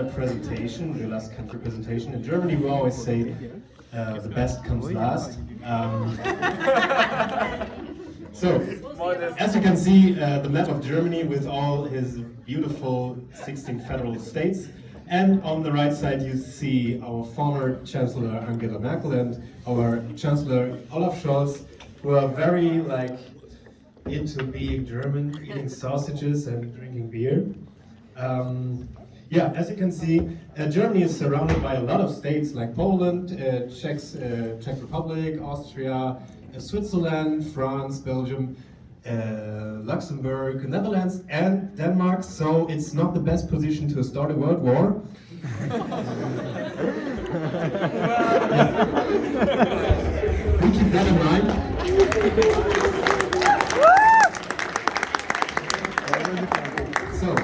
presentation, the last country presentation. In Germany we always say the best comes last. So, as you can see, the map of Germany with all his beautiful 16 federal states. And on the right side you see our former Chancellor Angela Merkel and our Chancellor Olaf Scholz, who are very into being German, eating sausages and drinking beer. Yeah, as you can see, Germany is surrounded by a lot of states like Poland, Czech Republic, Austria, Switzerland, France, Belgium, Luxembourg, Netherlands, and Denmark. So it's not the best position to start a world war. We keep that in mind. So,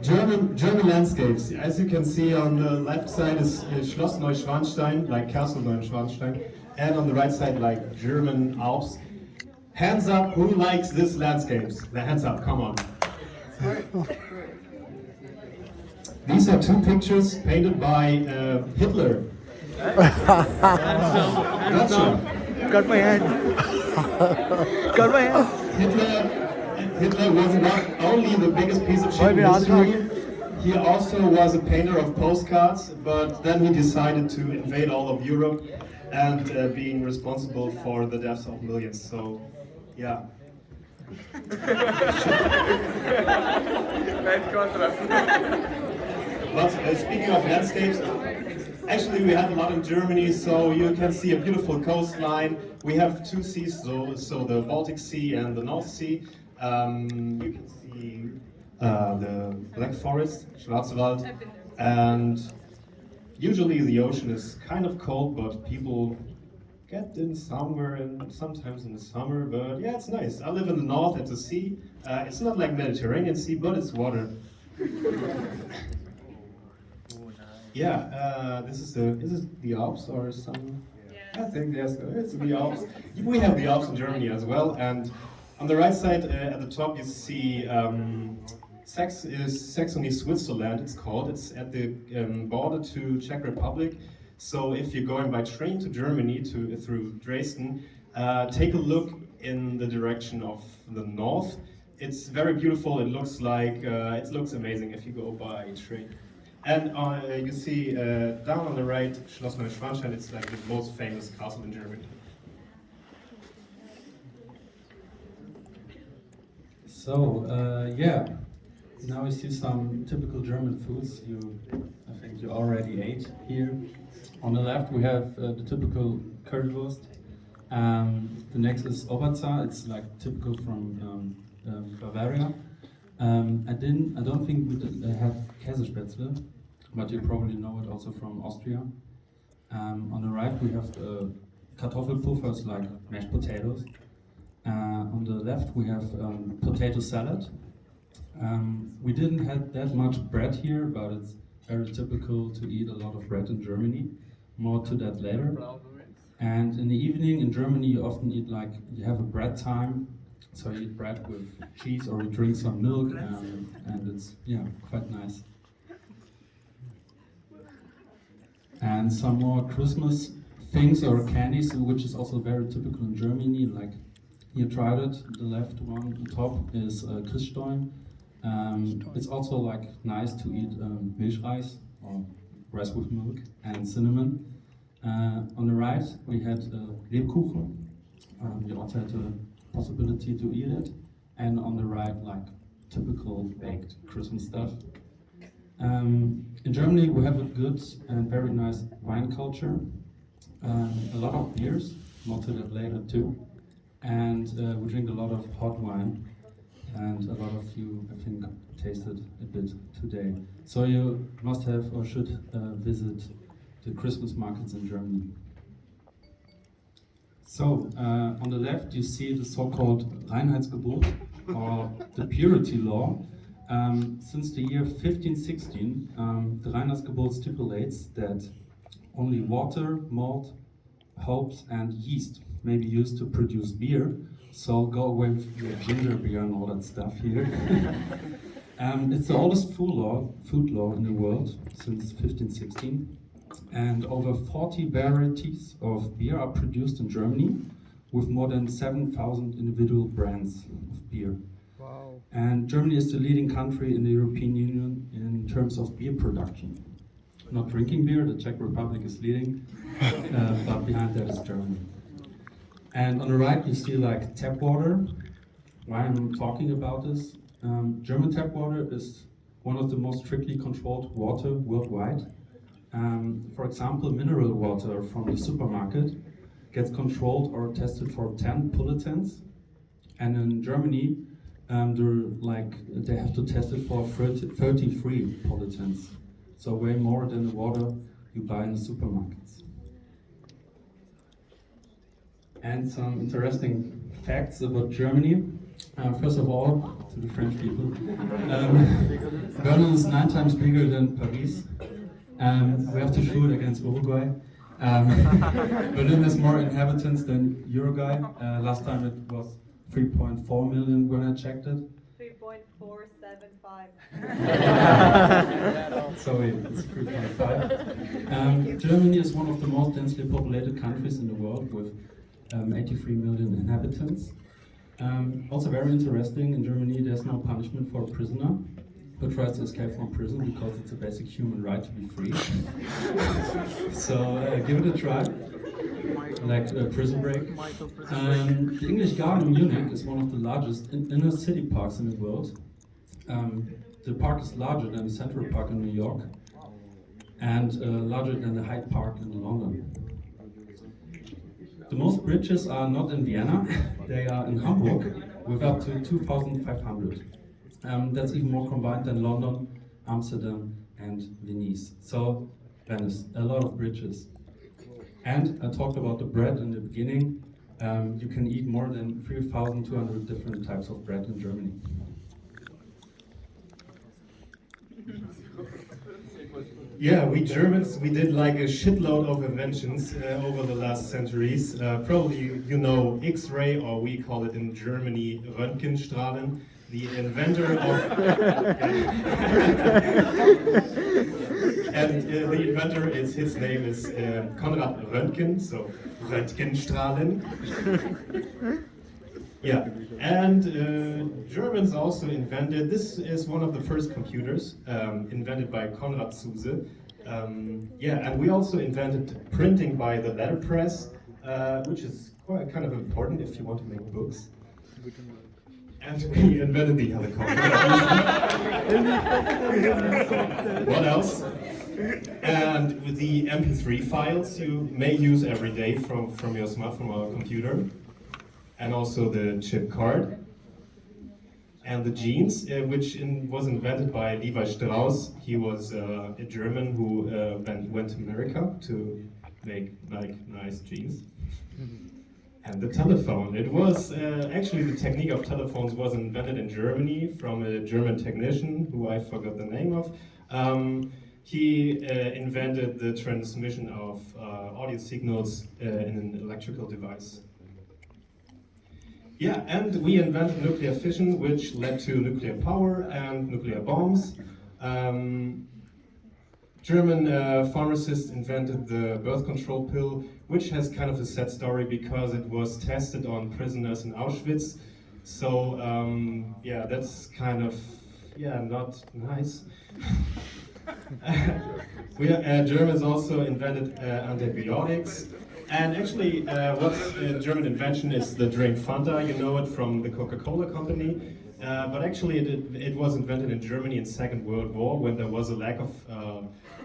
German landscapes. As you can see, on the left side is Schloss Neuschwanstein, like Castle Neuschwanstein, and on the right side, like German Alps. Hands up, who likes this landscapes? The hands up, come on. These are two pictures painted by Hitler. Gotcha. Got my hand. Got my hand. Hitler was not only the biggest piece of shit in history, he also was a painter of postcards, but then he decided to invade all of Europe and being responsible for the deaths of millions. So, yeah. But speaking of landscapes, actually we have a lot in Germany, so you can see a beautiful coastline. We have two seas, so the Baltic Sea and the North Sea. You can see the Black Forest, Schwarzwald, and usually the ocean is kind of cold, but people get in summer and sometimes in the summer, but yeah, it's nice. I live in the north at the sea. It's not like Mediterranean Sea, but it's water. Yeah, this is the Alps or some? I think yes, it's the Alps. We have the Alps in Germany as well, and on the right side at the top you see Saxony, Switzerland. It's called. It's at the border to Czech Republic. So if you're going by train to Germany through Dresden, take a look in the direction of the north. It's very beautiful. It looks amazing if you go by train. And you see down on the right, Schloss Neuschwanstein. It's like the most famous castle in Germany. So yeah, now we see some typical German foods. I think you already ate here. On the left we have the typical currywurst. The next is Oberza. It's like typical from Bavaria. I don't think we have Käsespätzle, but you probably know it also from Austria. On the right we have Kartoffelpuffers, like mashed potatoes. On the left we have potato salad. We didn't have that much bread here, but it's very typical to eat a lot of bread in Germany. More to that later. And in the evening in Germany you often eat you have a bread time. So you eat bread with cheese or you drink some milk, and it's quite nice. And some more Christmas things or candies, which is also very typical in Germany. Like you tried it, the left one, the top is Christstollen. It's also nice to eat Milchreis or rice with milk and cinnamon. On the right we had Lebkuchen. We also had the possibility to eat it, and on the right typical baked Christmas stuff. In Germany we have a good and very nice wine culture, a lot of beers, more to that later too, and we drink a lot of hot wine, and a lot of you I think tasted a bit today. So you must have or should visit the Christmas markets in Germany. So, on the left you see the so-called Reinheitsgebot, or the purity law. Since the year 1516, the Reinheitsgebot stipulates that only water, malt, hops and yeast may be used to produce beer, so go away with your ginger beer and all that stuff here. It's the oldest food law in the world since 1516, and over 40 varieties of beer are produced in Germany, with more than 7,000 individual brands of beer. Wow. And Germany is the leading country in the European Union in terms of beer production. Not drinking beer, the Czech Republic is leading, but behind that is Germany. And on the right you see like tap water. Why I'm talking about this? German tap water is one of the most strictly controlled water worldwide. For example, mineral water from the supermarket gets controlled or tested for 10 pollutants, and in Germany they have to test it for 33 pollutants, so way more than the water you buy in the supermarkets. And some interesting facts about Germany. First of all, to the French people, Brno is 9 times bigger than Paris. We have to shoot against Uruguay. Berlin has more inhabitants than Uruguay. Last time it was 3.4 million when I checked it. 3.475. Sorry, it's 3.5. Germany is one of the most densely populated countries in the world with 83 million inhabitants. Also very interesting, in Germany there's no punishment for a prisoner who tries to escape from prison because it's a basic human right to be free. So give it a try, like Prison Break. The English Garden in Munich is one of the largest inner city parks in the world. The park is larger than the Central Park in New York and larger than the Hyde Park in London. The most bridges are not in Vienna, they are in Hamburg with up to 2,500. That's even more combined than London, Amsterdam and Venice. So Venice, a lot of bridges. And I talked about the bread in the beginning. You can eat more than 3,200 different types of bread in Germany. Yeah, we Germans, we did like a shitload of inventions over the last centuries. Probably you know X-ray, or we call it in Germany Röntgenstrahlen. The inventor of and the inventor is, his name is Konrad Röntgen, so Röntgenstrahlen. Yeah, and Germans also invented, this is one of the first computers invented by Konrad Zuse. Yeah, and we also invented printing by the letterpress, which is quite kind of important if you want to make books. And we invented the helicopter. What else? And with the MP3 files you may use every day from your smartphone or computer. And also the chip card. And the jeans, which was invented by Levi Strauss. He was a German who went to America to make like nice jeans. And the telephone. It was actually the technique of telephones was invented in Germany from a German technician who I forgot the name of. He invented the transmission of audio signals in an electrical device. Yeah, and we invented nuclear fission, which led to nuclear power and nuclear bombs. German pharmacists invented the birth control pill, which has kind of a sad story because it was tested on prisoners in Auschwitz. So yeah, that's kind of not nice. Germans also invented antibiotics. And actually, what's a German invention is the drink Fanta. You know it from the Coca-Cola company. But actually, it was invented in Germany in Second World War when there was a lack of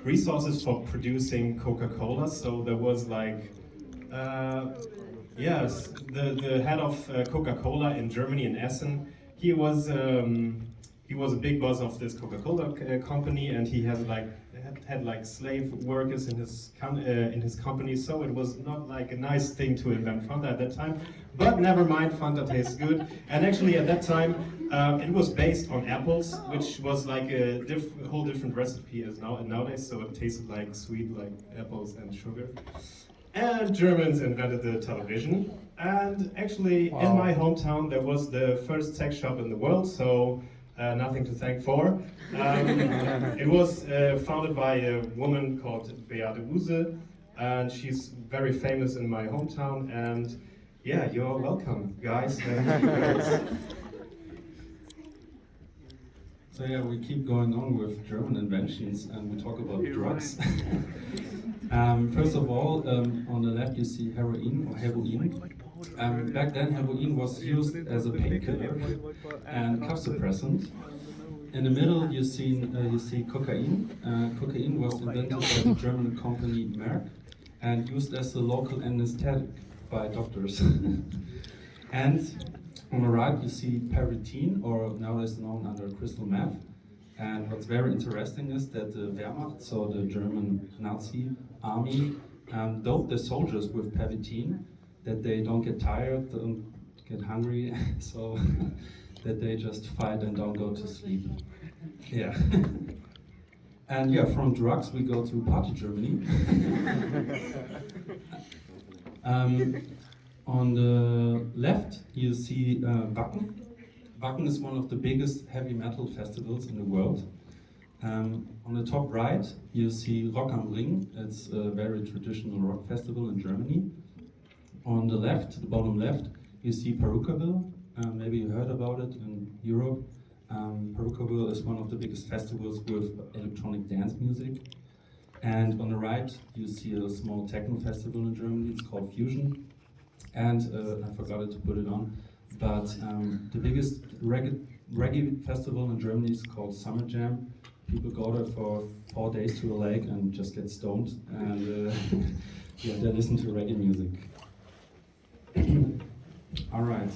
resources for producing Coca-Cola. So there was like, yes, the head of Coca-Cola in Germany, in Essen, he was a big boss of this Coca-Cola company, and he has had like slave workers in his company. So it was not like a nice thing to invent Fanta at that time. But never mind, Fanta tastes good. And actually, at that time, it was based on apples, which was like a whole different recipe as nowadays. So it tasted like sweet, like apples and sugar. And Germans invented the television. And actually, in my hometown, there was the first sex shop in the world. So nothing to thank for. It was founded by a woman called Beate Use, and she's very famous in my hometown. And yeah, you're welcome, guys. So yeah, we keep going on with German inventions, and we talk about drugs. First of all, on the left you see heroin or heroin. Back then, heroin was used as a painkiller and cough suppressant. In the middle, you see cocaine. Cocaine was invented by the German company Merck and used as a local anesthetic by doctors. And on the right, you see Paritin, or nowadays known under crystal meth. And what's very interesting is that the Wehrmacht, so the German Nazi army, doped the soldiers with Paritin, that they don't get tired, don't get hungry, so that they just fight and don't go to sleep. Yeah. And yeah, from drugs we go to party Germany. On the left you see Wacken. Wacken is one of the biggest heavy metal festivals in the world. On the top right you see Rock am Ring. It's a very traditional rock festival in Germany. On the left, the bottom left, you see Perukaville. Maybe you heard about it in Europe. Perukaville is one of the biggest festivals with electronic dance music. And on the right, you see a small techno festival in Germany. It's called Fusion. And I forgot to put it on, but the biggest reggae festival in Germany is called Summer Jam. People go there for 4 days to a lake and just get stoned, and yeah, they listen to reggae music. All right.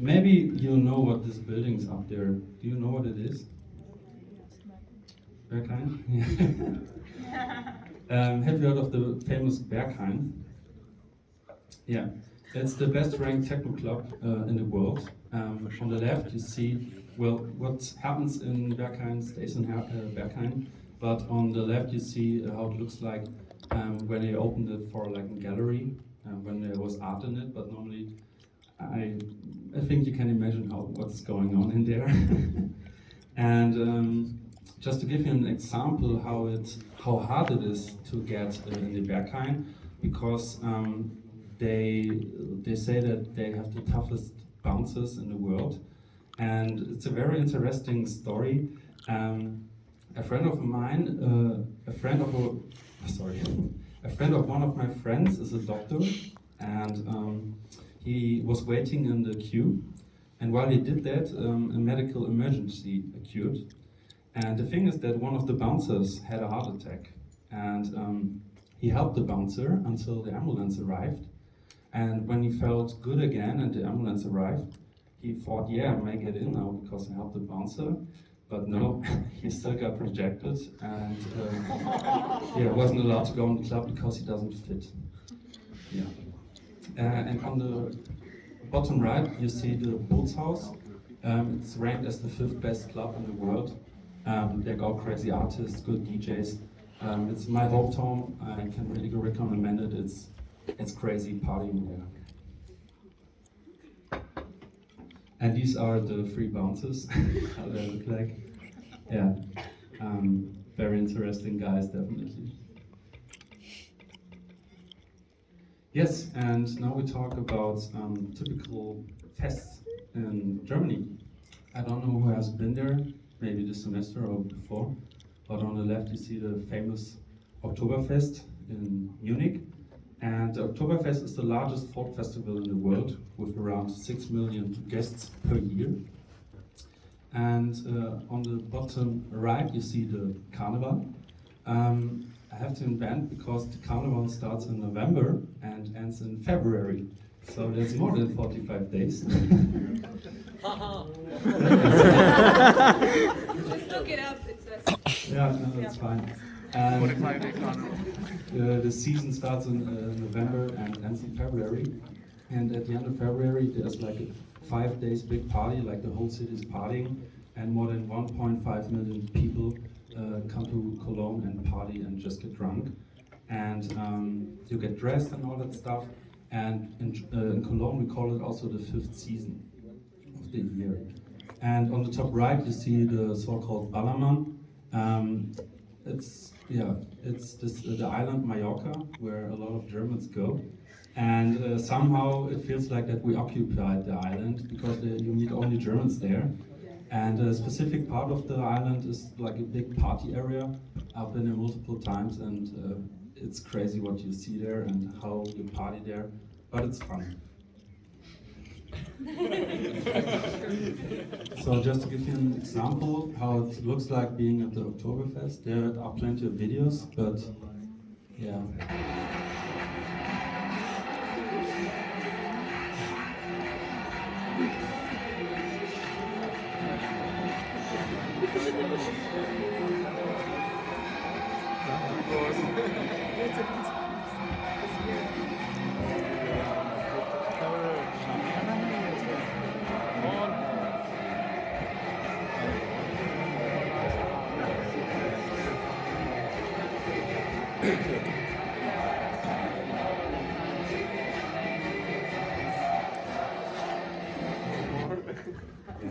Maybe you know what this building's up there. Do you know what it is? Berghain? Have you heard of the famous Berghain? Yeah, it's the best ranked techno club in the world. On the left you see, well, what happens in Berghain stays in Berghain, but on the left you see how it looks like when they opened it for like a gallery, when there was art in it, but normally I think you can imagine what's going on in there. And just to give you an example how hard it is to get in the Berghain, because they say that they have the toughest bouncers in the world, and it's a very interesting story. A friend of mine, a friend of one of my friends is a doctor, and he was waiting in the queue, and while he did that, a medical emergency occurred. And the thing is that one of the bouncers had a heart attack, and he helped the bouncer until the ambulance arrived. And when he felt good again and the ambulance arrived, he thought, yeah, I may get in now because I helped the bouncer. But no, he still got rejected, and yeah, wasn't allowed to go in the club because he doesn't fit. Yeah. And on the bottom right, you see the Bootshaus. It's ranked as the 5th best club in the world. They got crazy artists, good DJs. It's my hometown. I can really recommend it. It's crazy partying there. And these are the 3 bouncers, how they look like. Yeah, very interesting guys, definitely. Yes, and now we talk about typical fests in Germany. I don't know who has been there, maybe this semester or before, but on the left you see the famous Oktoberfest in Munich. And the Oktoberfest is the largest folk festival in the world, with around 6 million guests per year. And on the bottom right you see the Carnival. I have to invent because the Carnival starts in November and ends in February. So there's more than 45 days. Just look it up, it says. Yeah, no, that's fine. The season starts in November and ends in February. And at the end of February, there's like a 5 days big party, like the whole city is partying, and more than 1.5 million people come to Cologne and party and just get drunk. And you get dressed and all that stuff. And in Cologne, we call it also the 5th season of the year. And on the top right, you see the so-called Ballermann. It's the island Mallorca, where a lot of Germans go. And somehow it feels like that we occupied the island because you meet only Germans there. And a specific part of the island is like a big party area. I've been there multiple times, and it's crazy what you see there and how you party there, but it's fun. So just to give you an example how it looks like being at the Oktoberfest, there are plenty of videos, but yeah.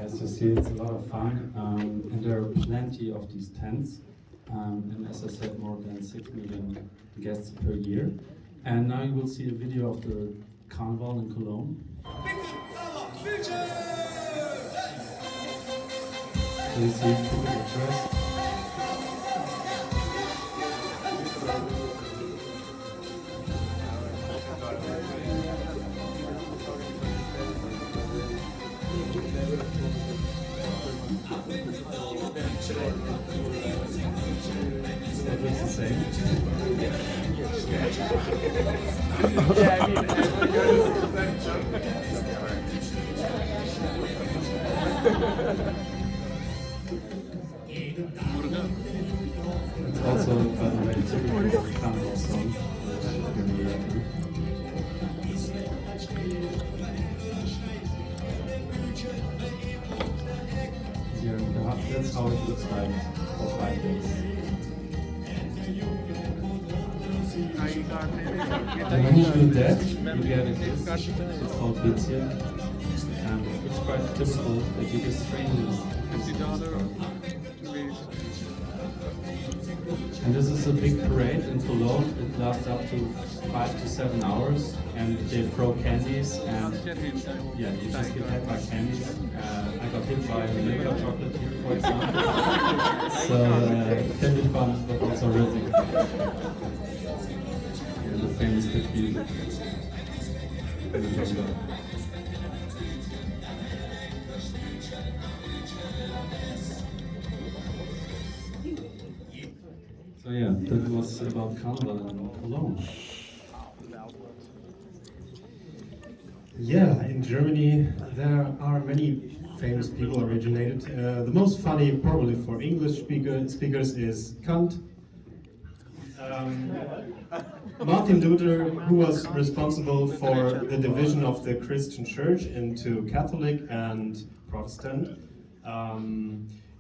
As you see, it's a lot of fun, and there are plenty of these tents, and as I said, more than 6 million guests per year. And now you will see a video of the carnival in Cologne. So you see people get dressed. That looks the same. It's also, by the way, a typical carnival song. That's how it looks like for 5 days. And when you do that, you get a gift. It's called Bitzia. And it's quite typical that you just train this. And this is a big parade in Cologne. It lasts up to 5 to 7 hours, and they throw candies, and yeah, you just get hit by candies. I got hit by a liver chocolate here, for example. So it can be fun, but also risky. Yeah, the famous big view. So yeah, that was about Carnival in Cologne. Yeah, in Germany there are many famous people originated. The most funny, probably for English speakers, is Kant. Martin Luther, who was responsible for the division of the Christian Church into Catholic and Protestant.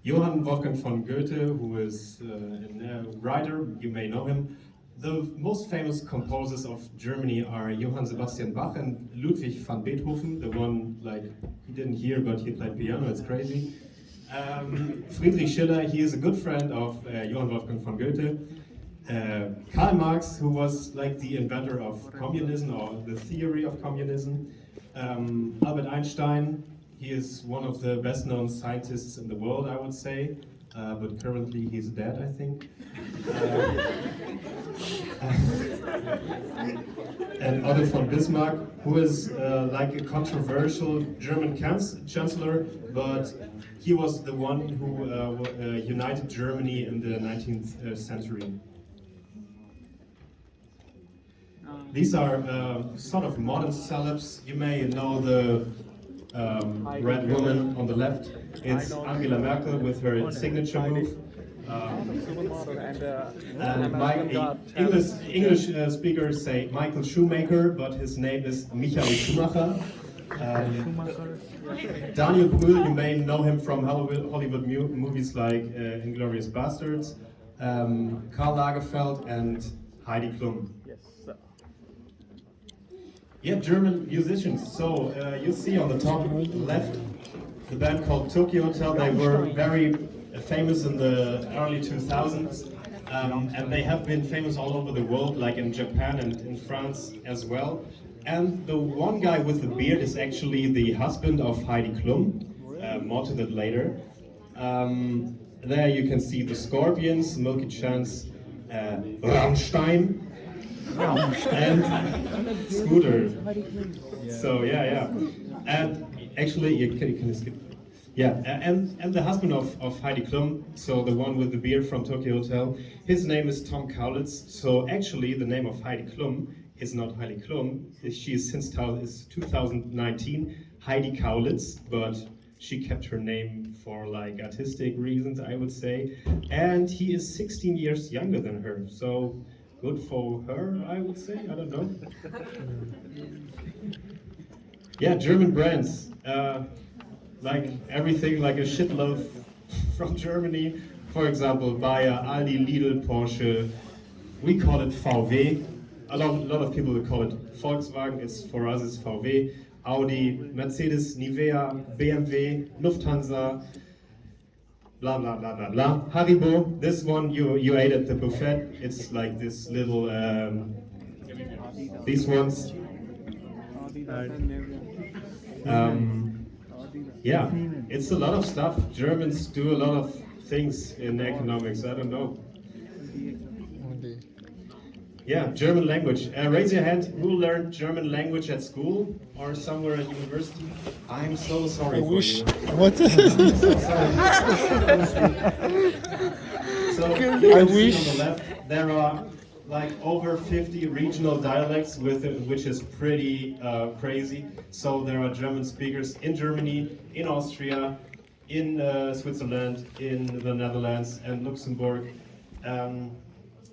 Johann Wolfgang von Goethe, who is a writer, you may know him. The most famous composers of Germany are Johann Sebastian Bach and Ludwig van Beethoven, the one, like, he didn't hear, but he played piano, it's crazy. Friedrich Schiller, he is a good friend of Johann Wolfgang von Goethe. Karl Marx, who was like the inventor of communism, or the theory of communism. Albert Einstein, he is one of the best known scientists in the world, I would say. But currently he's dead, I think. And Otto von Bismarck, who is like a controversial German chancellor, but he was the one who united Germany in the 19th century. These are sort of modern celebs. You may know the red woman on the left. It's Angela Merkel with her signature move. And my English speakers say Michael Schumacher, but his name is Michael Schumacher. Daniel Brühl, you may know him from Hollywood movies like Inglourious Basterds. Karl Lagerfeld and Heidi Klum. Yeah, German musicians. So you see on the top left the band called Tokyo Hotel. They were very famous in the early 2000s, and they have been famous all over the world, like in Japan and in France as well. And the one guy with the beard is actually the husband of Heidi Klum, more to that later. There you can see the Scorpions, Milky Chance, Rammstein, and Scooter. So yeah. And actually, you can skip. Yeah, and the husband of Heidi Klum, so the one with the beard from Tokyo Hotel, his name is Tom Kaulitz. So actually, the name of Heidi Klum is not Heidi Klum. She is since 2019 Heidi Kaulitz, but she kept her name for like artistic reasons, I would say. And he is 16 years younger than her, so good for her, I would say. I don't know. Yeah, German brands. Like everything, like a shitload from Germany. For example, Bayer, Aldi, Lidl, Porsche. We call it VW. A lot of people will call it Volkswagen. For us, it's VW. Audi, Mercedes, Nivea, BMW, Lufthansa, blah blah blah blah blah. Haribo. This one you ate at the buffet. It's like this little. These ones. Yeah, it's a lot of stuff. Germans do a lot of things in economics. I don't know. Yeah, German language. Raise your hand. Who learned German language at school or somewhere at university? I'm so sorry for you. What? So you can see on the left there are like over 50 regional dialects which is pretty crazy. So there are German speakers in Germany, in Austria, in Switzerland, in the Netherlands and Luxembourg.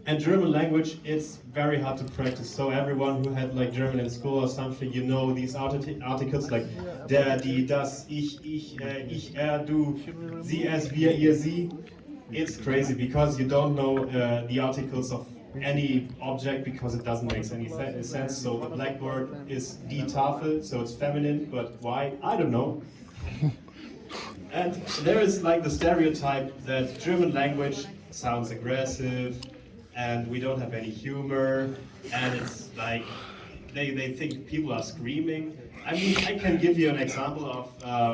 And German language, it's very hard to practice. So everyone who had like German in school or something, you know these articles like der, die, das, ich, er, du, sie, es, wir, ihr, sie. It's crazy because you don't know the articles of any object because it doesn't make any sense. So the blackboard is die Tafel, so it's feminine, but why? I don't know. And there is like the stereotype that German language sounds aggressive and we don't have any humor, and it's like they think people are screaming. I mean, I can give you an example of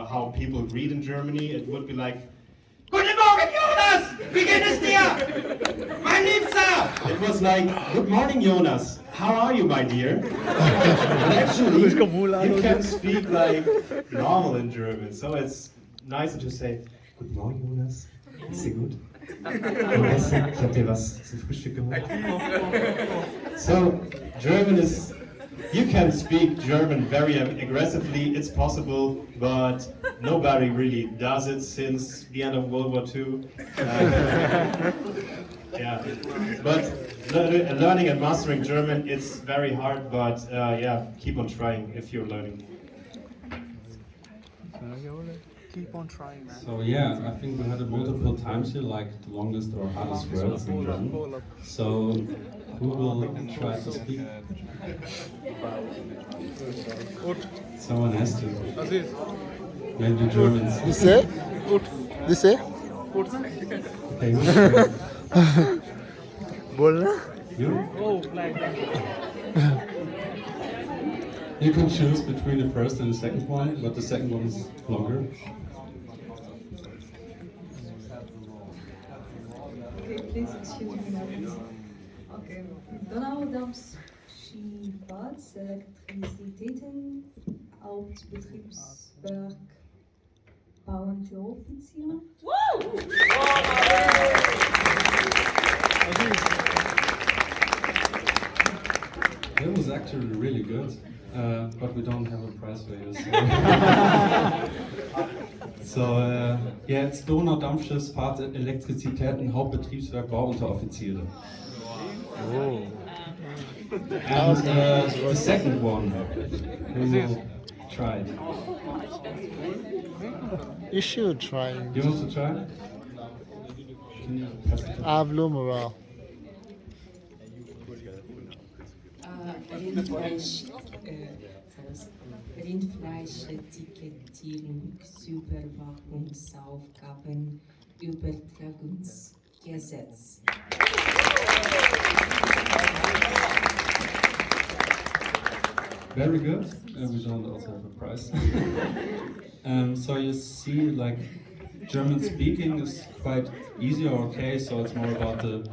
how people greet in Germany. It would be like, Guten Morgen, Jonas! Wie geht es dir? Mein Liebster! It was like, good morning, Jonas. How are you, my dear? And actually, you can speak like normal in German, so it's nicer to say, Guten Morgen, Jonas. Ist dir gut? Jonas, ich hab dir was zum Frühstück gemacht. So, German is, you can speak German very aggressively, it's possible, but nobody really does it since the end of World War II. Yeah, but learning and mastering German, it's very hard, but yeah, keep on trying if you're learning. Keep on trying, man. So yeah, I think we had it multiple times here, like the longest or hardest words in German. So who will try to speak? Someone has to. Maybe Germans. You say? You say? Okay. बोलना? You? You can choose between the first and the second one, but the second one is longer. Okay, please excuse me. Okay. Donaudampf, Skibad, Elektrizitäten, Hauptbetriebswerk, Bau- und Türoffizier. That was actually really good, but we don't have a prize for you. So, yeah, it's Donaudampfschiffs, Fahrt, Elektrizitäten, Hauptbetriebswerk, Bauunteroffiziere. Oh. And the second one, we will try it. You should try. You want to try? Can you pass it to Aglomera. Rindfleischetikettierung, Überwachungsaufgaben, Übertragungsgesetz. Very good. We don't also have a prize. So you see, like, German speaking is quite easy or okay, so it's more about the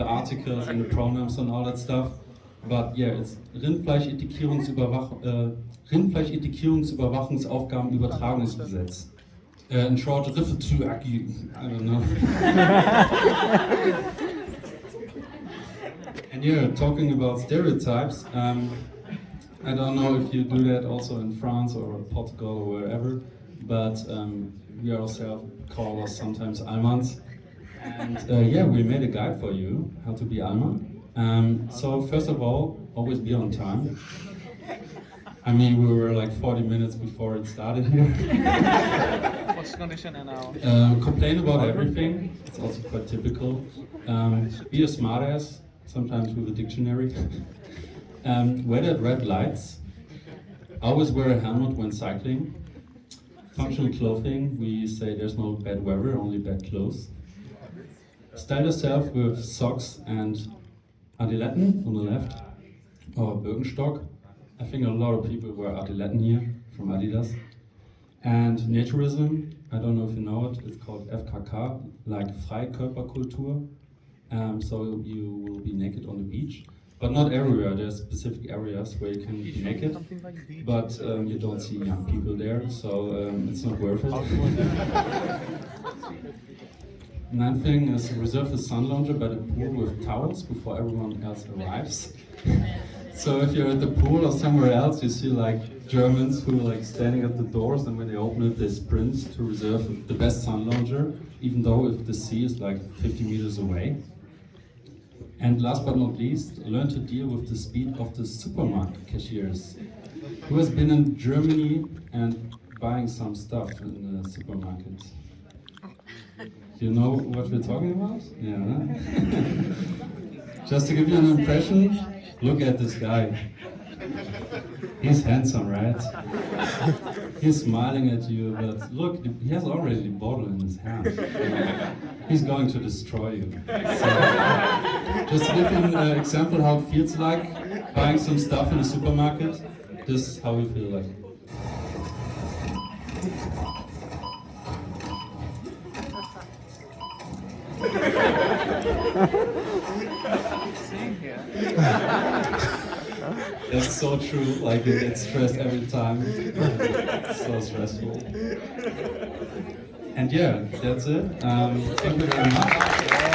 articles and the pronouns and all that stuff. But yeah, it's Rindfleischetikettierungsüberwachungsaufgabenübertragungsgesetz. In short, I don't know. And yeah, talking about stereotypes, I don't know if you do that also in France or Portugal or wherever, but we ourselves call us sometimes Almans. And yeah, we made a guide for you, how to be Alman. So first of all, always be on time. I mean, we were like 40 minutes before it started here. What's the condition now? Complain about everything, it's also quite typical. Be a smartass, sometimes with a dictionary. Wait at red lights. Always wear a helmet when cycling. Functional clothing, we say there's no bad weather, only bad clothes. Style yourself with socks and Adiletten on the left, or Birkenstock. I think a lot of people wear Adiletten here, from Adidas. And naturism, I don't know if you know it, it's called FKK, like Freikörperkultur. So you will be naked on the beach. But not everywhere, there's specific areas where you can be naked, but you don't see young people there, so it's not worth it. Another thing is reserve the sun lounger by the pool with towels before everyone else arrives. So if you're at the pool or somewhere else, you see like Germans who are like standing at the doors, and when they open it, they sprint to reserve the best sun lounger, even though if the sea is like 50 meters away. And last but not least, learn to deal with the speed of the supermarket cashiers. Who has been in Germany and buying some stuff in the supermarket? Do you know what we're talking about? Yeah. Just to give you an impression, look at this guy. He's handsome, right? He's smiling at you, but look, he has already the bottle in his hand. He's going to destroy you. So, just to give you an example how it feels like buying some stuff in a supermarket, this is how we feel like. That's so true, like you get stressed every time. It's so stressful. And yeah, that's it. Thank you very much.